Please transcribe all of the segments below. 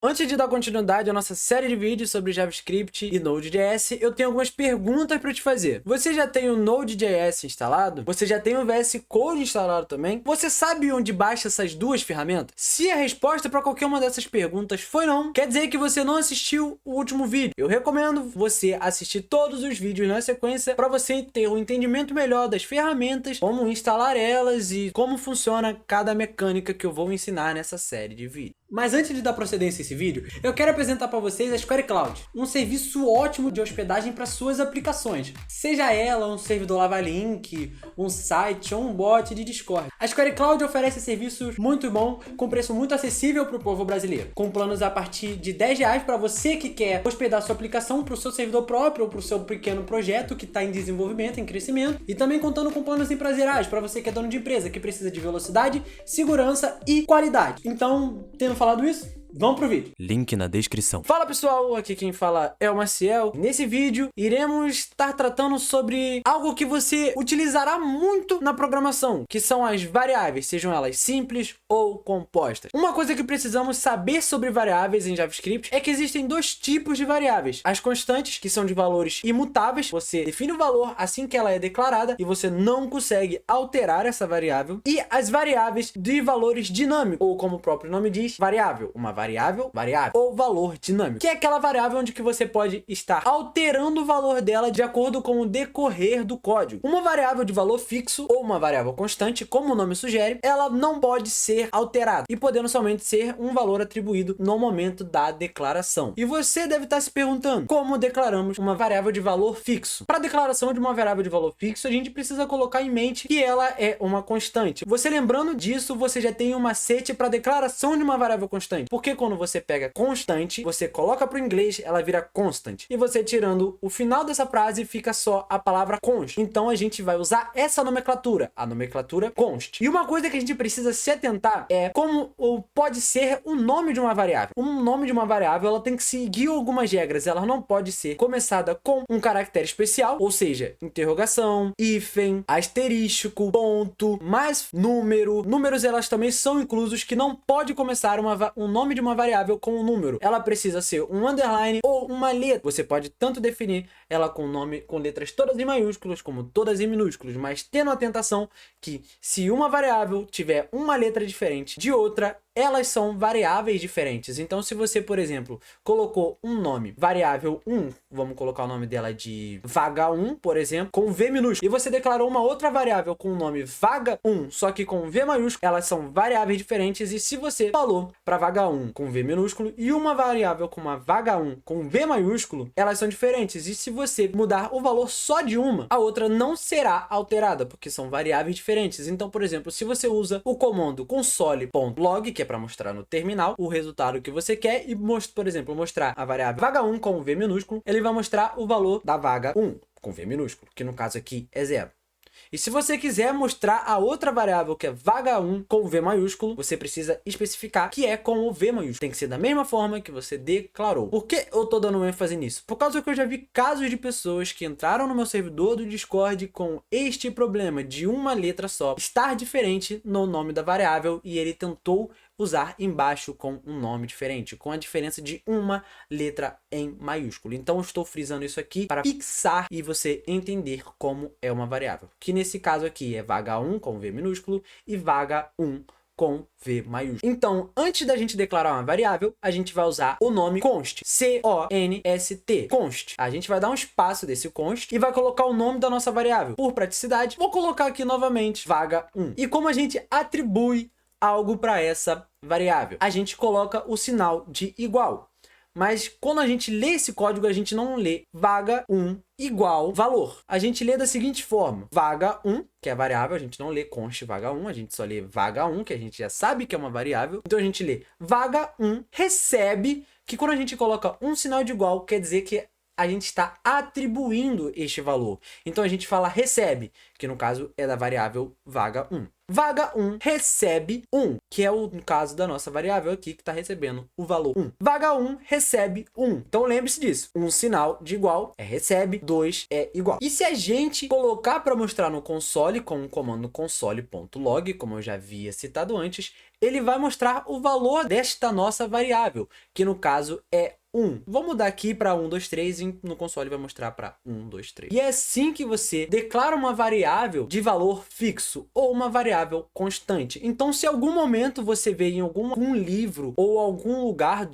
Antes de dar continuidade à nossa série de vídeos sobre JavaScript e Node.js, eu tenho algumas perguntas para te fazer. Você já tem o Node.js instalado? Você já tem o VS Code instalado também? Você sabe onde baixa essas duas ferramentas? Se a resposta para qualquer uma dessas perguntas foi não, quer dizer que você não assistiu o último vídeo. Eu recomendo você assistir todos os vídeos na sequência para você ter um entendimento melhor das ferramentas, como instalar elas e como funciona cada mecânica que eu vou ensinar nessa série de vídeos. Mas antes de dar procedência a esse vídeo, eu quero apresentar para vocês a Square Cloud, um serviço ótimo de hospedagem para suas aplicações, seja ela um servidor Lavalink, um site ou um bot de Discord. A Square Cloud oferece serviços muito bons, com preço muito acessível para o povo brasileiro, com planos a partir de R$10 para você que quer hospedar sua aplicação para o seu servidor próprio ou para o seu pequeno projeto que está em desenvolvimento, em crescimento, e também contando com planos empresariais para você que é dono de empresa, que precisa de velocidade, segurança e qualidade. Então, tendo falado isso, vamos pro vídeo. Link na descrição. Fala pessoal, aqui quem fala é o Maciel. Nesse vídeo iremos estar tratando sobre algo que você utilizará muito na programação, que são as variáveis, sejam elas simples ou compostas. Uma coisa que precisamos saber sobre variáveis em JavaScript é que existem dois tipos de variáveis. As constantes, que são de valores imutáveis, você define o valor assim que ela é declarada e você não consegue alterar essa variável. E as variáveis de valores dinâmicos, ou como o próprio nome diz, variável. Uma variável ou valor dinâmico, que é aquela variável onde que você pode estar alterando o valor dela de acordo com o decorrer do código. Uma variável de valor fixo ou uma variável constante, como o nome sugere, ela não pode ser alterada e podendo somente ser um valor atribuído no momento da declaração. E você deve estar se perguntando como declaramos uma variável de valor fixo. Para a declaração de uma variável de valor fixo, a gente precisa colocar em mente que ela é uma constante. Você lembrando disso, você já tem um macete para a declaração de uma variável constante, porque quando você pega constante, você coloca para o inglês, ela vira constant. E você tirando o final dessa frase, fica só a palavra const. Então a gente vai usar essa nomenclatura, a nomenclatura const. E uma coisa que a gente precisa se atentar é como pode ser o nome de uma variável. Um nome de uma variável, ela tem que seguir algumas regras. Ela não pode ser começada com um caractere especial, ou seja, interrogação, hífen, asterístico, ponto, mais número. Números, elas também são inclusos, que não pode começar um nome de uma variável com um número. Ela precisa ser um underline ou uma letra. Você pode tanto definir ela com nome com letras todas em maiúsculos como todas em minúsculos, mas tendo a tentação que se uma variável tiver uma letra diferente de outra, elas são variáveis diferentes. Então, se você, por exemplo, colocou um nome, variável 1, vamos colocar o nome dela de vaga1, por exemplo, com V minúsculo, e você declarou uma outra variável com o nome vaga1, só que com V maiúsculo, elas são variáveis diferentes. E se você falou para vaga1 com V minúsculo e uma variável com uma vaga1 com V maiúsculo, elas são diferentes. E se você mudar o valor só de uma, a outra não será alterada, porque são variáveis diferentes. Então, por exemplo, se você usa o comando console.log, que é para mostrar no terminal o resultado que você quer, e por exemplo, mostrar a variável vaga1 com V minúsculo, ele vai mostrar o valor da vaga 1 com V minúsculo, que no caso aqui é 0. E se você quiser mostrar a outra variável, que é vaga1 com V maiúsculo, você precisa especificar que é com o V maiúsculo. Tem que ser da mesma forma que você declarou. Por que eu tô dando ênfase nisso? Por causa que eu já vi casos de pessoas que entraram no meu servidor do Discord com este problema de uma letra só estar diferente no nome da variável, e ele tentou usar embaixo com um nome diferente, com a diferença de uma letra em maiúsculo. Então eu estou frisando isso aqui para fixar e você entender como é uma variável, que nesse caso aqui é vaga1 com V minúsculo e vaga1 com V maiúsculo. Então, antes da gente declarar uma variável, a gente vai usar o nome const, C-O-N-S-T, const. A gente vai dar um espaço desse const e vai colocar o nome da nossa variável. Por praticidade, vou colocar aqui novamente vaga1. E como a gente atribui algo para essa variável? A gente coloca o sinal de igual. Mas quando a gente lê esse código, a gente não lê vaga1 igual valor. A gente lê da seguinte forma: vaga1, que é a variável, a gente não lê const vaga1, a gente só lê vaga1, que a gente já sabe que é uma variável. Então a gente lê vaga1 recebe, que quando a gente coloca um sinal de igual, quer dizer que a gente está atribuindo este valor. Então a gente fala recebe, que no caso é da variável vaga1. Vaga1 recebe 1, que é no caso da nossa variável aqui que está recebendo o valor 1. Vaga1 recebe 1. Então lembre-se disso. Um sinal de igual é recebe, 2 é igual. E se a gente colocar para mostrar no console com o comando console.log, como eu já havia citado antes, ele vai mostrar o valor desta nossa variável, que no caso é 1. Vou mudar aqui para 1, 2, 3 e no console vai mostrar para 1, 2, 3. E é assim que você declara uma variável de valor fixo ou uma variável constante. Então, se em algum momento você vê em algum livro ou algum lugar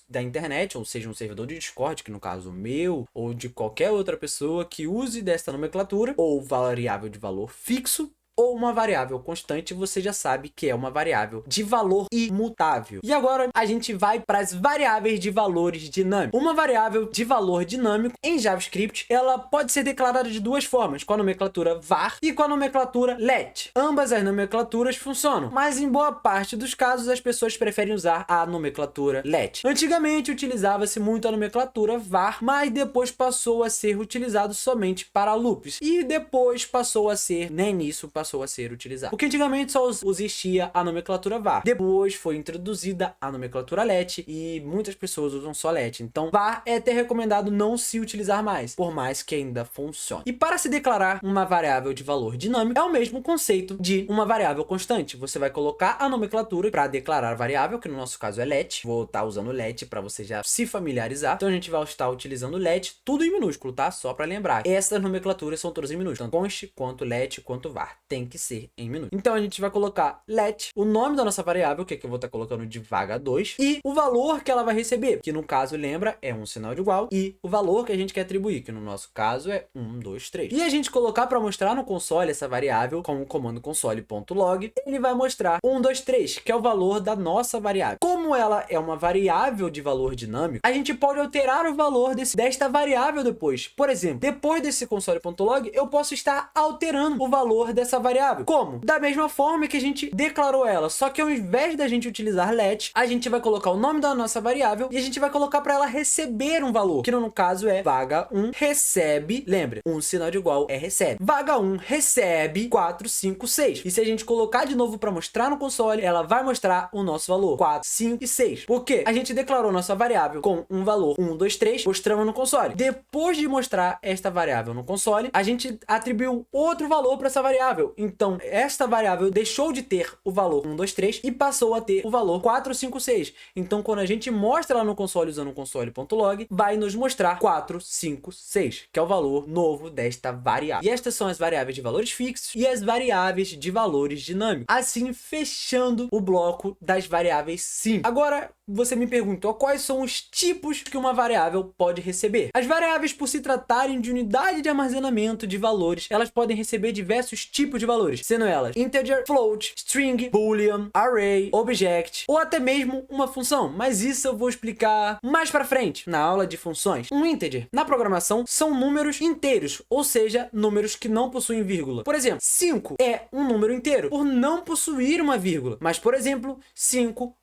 da internet, ou seja, um servidor de Discord, que no caso o meu, ou de qualquer outra pessoa que use desta nomenclatura, ou variável de valor fixo, ou uma variável constante, você já sabe que é uma variável de valor imutável. E agora a gente vai para as variáveis de valores dinâmicos. Uma variável de valor dinâmico em JavaScript, ela pode ser declarada de duas formas, com a nomenclatura var e com a nomenclatura let. Ambas as nomenclaturas funcionam, mas em boa parte dos casos as pessoas preferem usar a nomenclatura let. Antigamente utilizava-se muito a nomenclatura var, mas depois passou a ser utilizado somente para loops. E depois passou a ser, nem nisso passou a ser utilizado. Porque antigamente só existia a nomenclatura var. Depois foi introduzida a nomenclatura let e muitas pessoas usam só let. Então var é até recomendado não se utilizar mais, por mais que ainda funcione. E para se declarar uma variável de valor dinâmico, é o mesmo conceito de uma variável constante. Você vai colocar a nomenclatura para declarar a variável, que no nosso caso é let. Vou estar usando let para você já se familiarizar. Então a gente vai estar utilizando let, tudo em minúsculo, tá? Só para lembrar. Essas nomenclaturas são todas em minúsculo, tanto const, quanto let, quanto var. Tem que ser em minúsculo. Então a gente vai colocar let, o nome da nossa variável, que aqui eu vou estar colocando de vaga2, e o valor que ela vai receber, que no caso, lembra, é um sinal de igual, e o valor que a gente quer atribuir, que no nosso caso é 1, 2, 3. E a gente colocar para mostrar no console essa variável com o comando console.log, ele vai mostrar 1, 2, 3, que é o valor da nossa variável. Como ela é uma variável de valor dinâmico, a gente pode alterar o valor desta variável depois. Por exemplo, depois desse console.log, eu posso estar alterando o valor dessa variável. Como? Da mesma forma que a gente declarou ela, só que ao invés da gente utilizar let, a gente vai colocar o nome da nossa variável e a gente vai colocar para ela receber um valor, que no caso é vaga1 recebe, lembra, um sinal de igual é recebe. Vaga1 recebe 4, 5, 6. E se a gente colocar de novo para mostrar no console, ela vai mostrar o nosso valor 4, 5 e 6. Por quê? A gente declarou nossa variável com um valor 1, 2, 3, mostramos no console. Depois de mostrar esta variável no console, a gente atribuiu outro valor para essa variável. Então, esta variável deixou de ter o valor 1, 2, 3 e passou a ter o valor 4, 5, 6. Então, quando a gente mostra lá no console usando o console.log, vai nos mostrar 4, 5, 6, que é o valor novo desta variável. E estas são as variáveis de valores fixos e as variáveis de valores dinâmicos. Assim, fechando o bloco das variáveis simples. Agora, você me perguntou quais são os tipos que uma variável pode receber. As variáveis, por se tratarem de unidade de armazenamento de valores, elas podem receber diversos tipos de valores, sendo elas integer, float, string, boolean, array, object ou até mesmo uma função, mas isso eu vou explicar mais para frente na aula de funções. Um integer na programação são números inteiros, ou seja, números que não possuem vírgula. Por exemplo, 5 é um número inteiro por não possuir uma vírgula, mas por exemplo, 5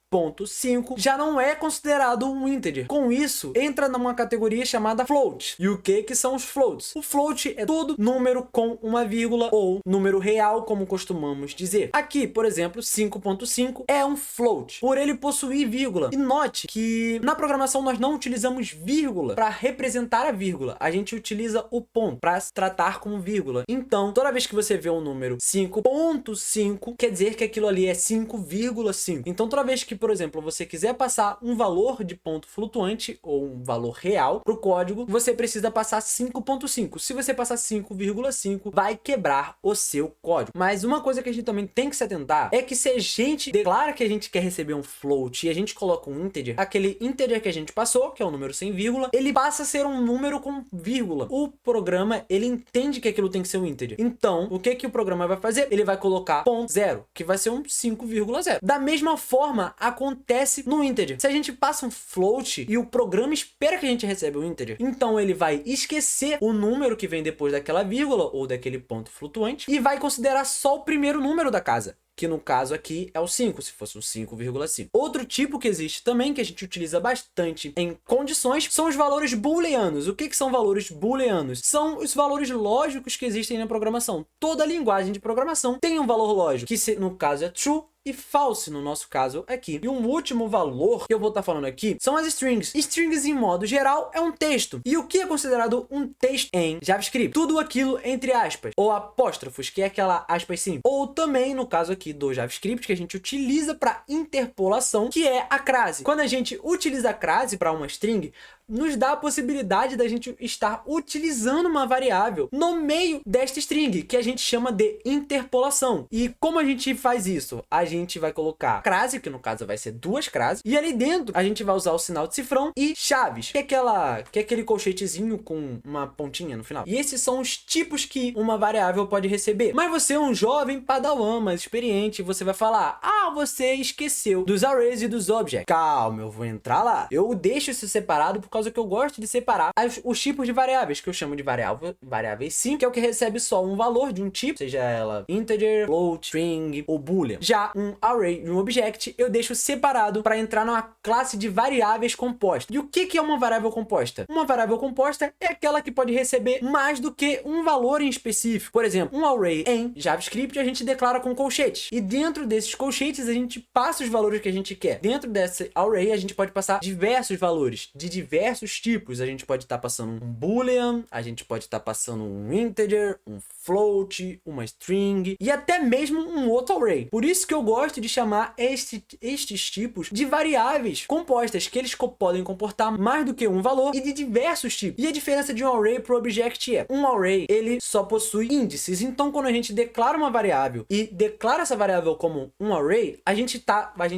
já não é considerado um integer. Com isso, entra numa categoria chamada float. E o que são os floats? O float é todo número com uma vírgula ou número real, como costumamos dizer. Aqui, por exemplo, 5.5 é um float, por ele possuir vírgula. E note que na programação nós não utilizamos vírgula para representar a vírgula. A gente utiliza o ponto para tratar com vírgula. Então, toda vez que você vê um número 5.5, quer dizer que aquilo ali é 5,5. Então, toda vez que, por exemplo, você quiser passar um valor de ponto flutuante ou um valor real para o código, você precisa passar 5.5. Se você passar 5,5, vai quebrar o seu código. Mas uma coisa que a gente também tem que se atentar é que se a gente declara que a gente quer receber um float e a gente coloca um integer, aquele integer que a gente passou, que é um número sem vírgula, ele passa a ser um número com vírgula. O programa, ele entende que aquilo tem que ser um integer. Então, o que o programa vai fazer? Ele vai colocar ponto zero, que vai ser um 5,0. Da mesma forma, acontece no integer. Se a gente passa um float e o programa espera que a gente receba um integer, então ele vai esquecer o número que vem depois daquela vírgula ou daquele ponto flutuante e vai considerar só o primeiro número da casa, que no caso aqui é o 5, se fosse um 5,5. Outro tipo que existe também, que a gente utiliza bastante em condições, são os valores booleanos. O que são valores booleanos? São os valores lógicos que existem na programação. Toda linguagem de programação tem um valor lógico, que no caso é true e false, no nosso caso aqui. E um último valor que eu vou estar falando aqui são as strings. Strings, em modo geral, é um texto. E o que é considerado um texto em JavaScript? Tudo aquilo entre aspas, ou apóstrofos, que é aquela aspas simples. Ou também, no caso aqui do JavaScript, que a gente utiliza para interpolação, que é a crase. Quando a gente utiliza a crase para uma string, nos dá a possibilidade da gente estar utilizando uma variável no meio desta string, que a gente chama de interpolação. E como a gente faz isso? A gente vai colocar crase, que no caso vai ser duas crases, e ali dentro a gente vai usar o sinal de cifrão e chaves, que é aquele colchetezinho com uma pontinha no final. E esses são os tipos que uma variável pode receber. Mas você é um jovem padawan mais experiente, você vai falar: ah, você esqueceu dos arrays e dos objects. Calma, eu vou entrar lá. Eu deixo isso separado por causa que eu gosto de separar os tipos de variáveis, que eu chamo de variáveis sim, que é o que recebe só um valor de um tipo, seja ela integer, float, string ou boolean. Já um array de um object eu deixo separado para entrar numa classe de variáveis compostas. E o que é uma variável composta? Uma variável composta é aquela que pode receber mais do que um valor em específico. Por exemplo, um array em JavaScript a gente declara com colchetes, e dentro desses colchetes a gente passa os valores que a gente quer. Dentro desse array a gente pode passar diversos valores de diversos tipos. A gente pode estar passando um boolean, a gente pode estar passando um integer, um float, uma string e até mesmo um outro array. Por isso que eu gosto de chamar estes tipos de variáveis compostas, que eles podem comportar mais do que um valor e de diversos tipos. E a diferença de um array para o object é: um array ele só possui índices. Então quando a gente declara uma variável e declara essa variável como um array, a gente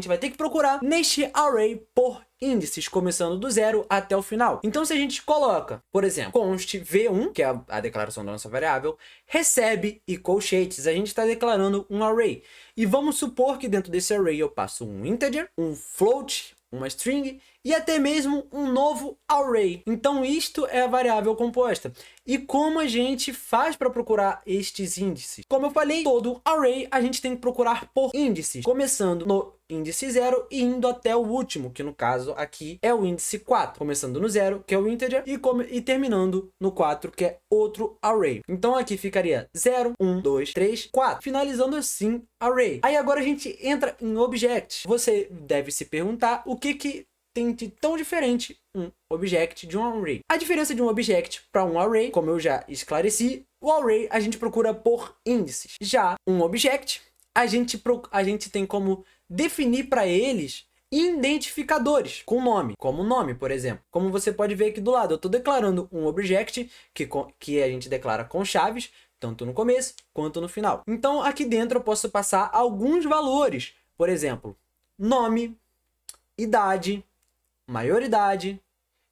vai ter que procurar neste array por índices, começando do 0 até o final. Então se a gente coloca, por exemplo, const v1, que é a declaração da nossa variável, recebe e colchetes, a gente está declarando um array. E vamos supor que dentro desse array eu passo um integer, um float, uma string e até mesmo um novo array. Então isto é a variável composta. E como a gente faz para procurar estes índices? Como eu falei, todo array a gente tem que procurar por índices, começando no índice 0 e indo até o último, que no caso aqui é o índice 4, começando no 0, que é o integer, e terminando no 4, que é outro array. Então aqui ficaria 0, 1, 2, 3, 4, finalizando assim array. Aí agora a gente entra em object. Você deve se perguntar o que tem de tão diferente um object de um array. A diferença de um object para um array, como eu já esclareci, o array a gente procura por índices. Já um object, a gente tem como definir para eles identificadores com nome, como nome, por exemplo. Como você pode ver aqui do lado, eu estou declarando um object que a gente declara com chaves, tanto no começo quanto no final. Então aqui dentro eu posso passar alguns valores, por exemplo, nome, idade, maioridade,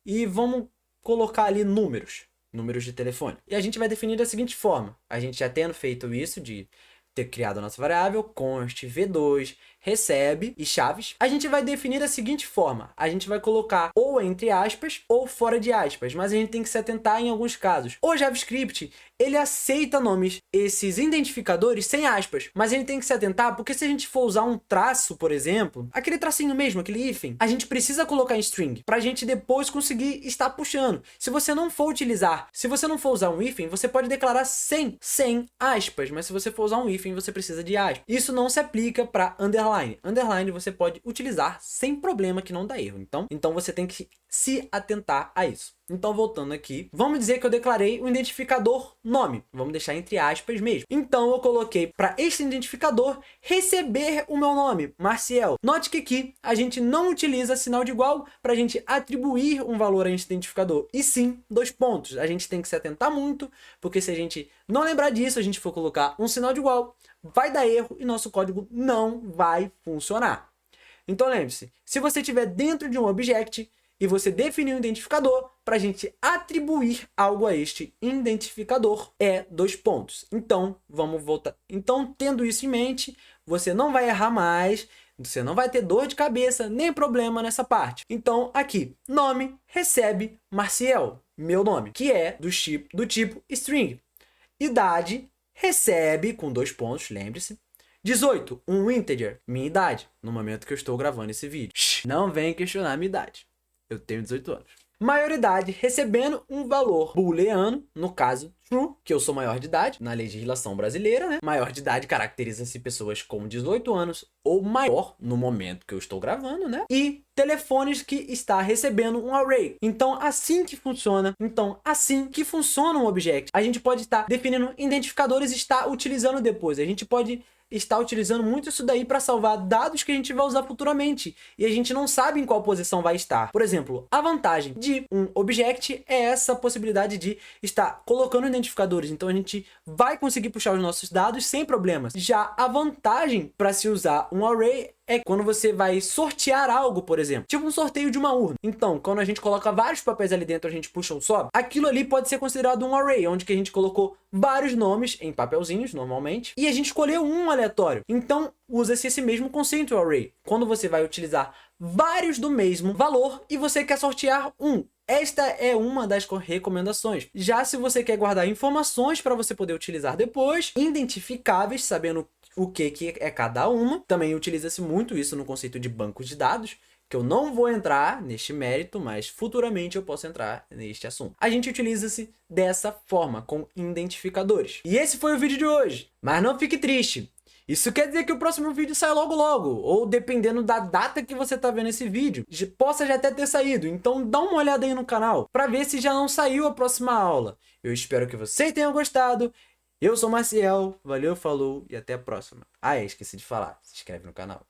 e vamos colocar ali números de telefone. E a gente vai definir da seguinte forma: a gente já tendo feito isso de ter criado a nossa variável, const v2, recebe e chaves, a gente vai definir da seguinte forma: a gente vai colocar ou entre aspas ou fora de aspas, mas a gente tem que se atentar em alguns casos. O JavaScript, ele aceita nomes, esses identificadores sem aspas, mas a gente tem que se atentar porque se a gente for usar um traço, por exemplo, aquele tracinho mesmo, aquele hífen, a gente precisa colocar em string para a gente depois conseguir estar puxando. Se você não for usar um hífen, você pode declarar sem aspas, mas se você for usar um hífen, você precisa de aspas. Isso não se aplica para underline. Underline você pode utilizar sem problema, que não dá erro. Então você tem que se atentar a isso. Então, voltando aqui, vamos dizer que eu declarei o identificador nome. Vamos deixar entre aspas mesmo. Então, eu coloquei para este identificador receber o meu nome, Marciel. Note que aqui a gente não utiliza sinal de igual para a gente atribuir um valor a este identificador, e sim 2 pontos. A gente tem que se atentar muito, porque se a gente não lembrar disso, a gente for colocar um sinal de igual, vai dar erro e nosso código não vai funcionar. Então, lembre-se, se você estiver dentro de um object e você definir um identificador, para a gente atribuir algo a este identificador é 2 pontos. Então, vamos voltar. Então, tendo isso em mente, você não vai errar mais, você não vai ter dor de cabeça, nem problema nessa parte. Então, aqui, nome recebe Marciel, meu nome, que é do tipo string. Idade recebe, com 2 pontos, lembre-se, 18, um integer, minha idade, no momento que eu estou gravando esse vídeo. Não venha questionar a minha idade. Eu tenho 18 anos. Maioridade, recebendo um valor booleano, no caso true, que eu sou maior de idade, na legislação brasileira, né? Maior de idade caracteriza-se pessoas com 18 anos ou maior no momento que eu estou gravando, né? E telefones que está recebendo um array. Então, assim que funciona. Um object. A gente pode estar definindo identificadores e estar utilizando depois. A gente pode estar utilizando muito isso daí para salvar dados que a gente vai usar futuramente. E a gente não sabe em qual posição vai estar. Por exemplo, a vantagem de um object é essa possibilidade de estar colocando identificadores. Então, a gente vai conseguir puxar os nossos dados sem problemas. Já a vantagem para se usar um array é quando você vai sortear algo, por exemplo. Tipo um sorteio de uma urna. Então, quando a gente coloca vários papéis ali dentro, a gente puxa um só. Aquilo ali pode ser considerado um array, onde que a gente colocou vários nomes em papelzinhos, normalmente. E a gente escolheu um aleatório. Então, usa-se esse mesmo conceito array. Quando você vai utilizar vários do mesmo valor e você quer sortear um. Esta é uma das recomendações. Já se você quer guardar informações para você poder utilizar depois, identificáveis, sabendo o que é cada uma. Também utiliza-se muito isso no conceito de bancos de dados, que eu não vou entrar neste mérito, mas futuramente eu posso entrar neste assunto. A gente utiliza-se dessa forma, com identificadores. E esse foi o vídeo de hoje. Mas não fique triste. Isso quer dizer que o próximo vídeo sai logo logo, ou dependendo da data que você tá vendo esse vídeo, possa já até ter saído. Então dá uma olhada aí no canal para ver se já não saiu a próxima aula. Eu espero que vocês tenham gostado. Eu sou o Maciel, valeu, falou e até a próxima. Ah, esqueci de falar, se inscreve no canal.